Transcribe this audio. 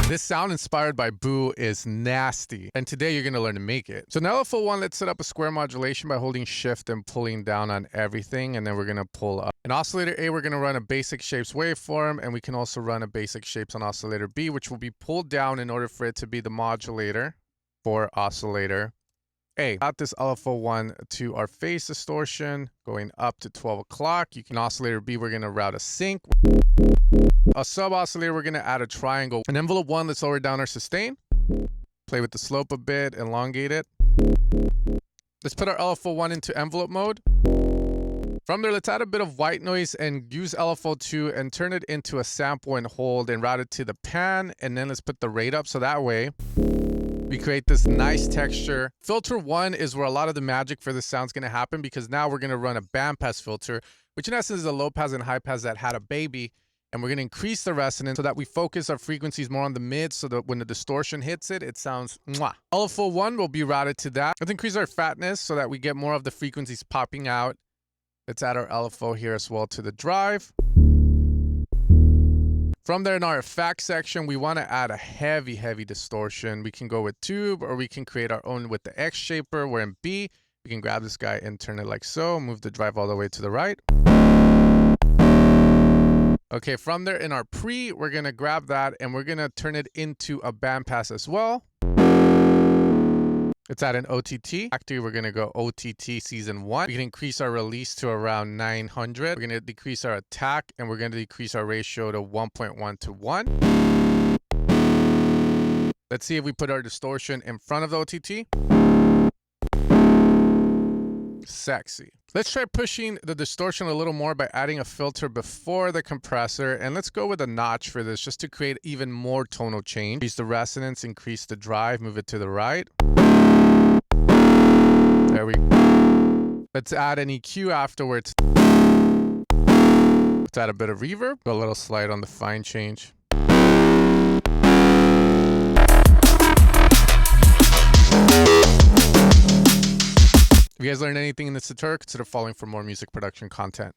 This sound inspired by Boo is nasty, and today you're gonna learn to make it. So now for one, let's set up a square modulation by holding shift and pulling down on everything, and then we're gonna pull up. In oscillator A, we're gonna run a basic shapes waveform, and we can also run a basic shapes on oscillator B, which will be pulled down in order for it to be the modulator for oscillator A. Add this LFO1 to our phase distortion, going up to 12 o'clock. You can oscillator B, we're gonna route a sync. A sub oscillator, we're gonna add a triangle. In envelope 1, let's lower down our sustain. Play with the slope a bit, elongate it. Let's put our LFO1 into envelope mode. From there, let's add a bit of white noise and use LFO2 and turn it into a sample and hold and route it to the pan. And then let's put the rate up so that way we create this nice texture. Filter 1 is where a lot of the magic for this sound is going to happen, because now we're going to run a bandpass filter, which in essence is a low pass and high pass that had a baby. And we're going to increase the resonance so that we focus our frequencies more on the mid, so that when the distortion hits it, it sounds mwah. LFO1 will be routed to that. Let's increase our fatness so that we get more of the frequencies popping out. Let's add our LFO here as well to the drive. From there, in our effects section, we want to add a heavy distortion. We can go with tube, or we can create our own with the X shaper. We're in B. We can grab this guy and turn it like so, move the drive all the way to the right. Okay, from there in our pre, we're going to grab that and we're going to turn it into a bandpass as well. Let's add an OTT. Actually, we're going to go OTT season 1. We can increase our release to around 900. We're going to decrease our attack, and we're going to decrease our ratio to 1.1 to 1. Let's see if we put our distortion in front of the OTT. Sexy. Let's try pushing the distortion a little more by adding a filter before the compressor, and let's go with a notch for this just to create even more tonal change. Increase the resonance, increase the drive, move it to the right. There we go. Let's add an EQ afterwards. Let's add a bit of reverb. Go a little slide on the fine change. If you guys learned anything in this tutorial, consider following for more music production content.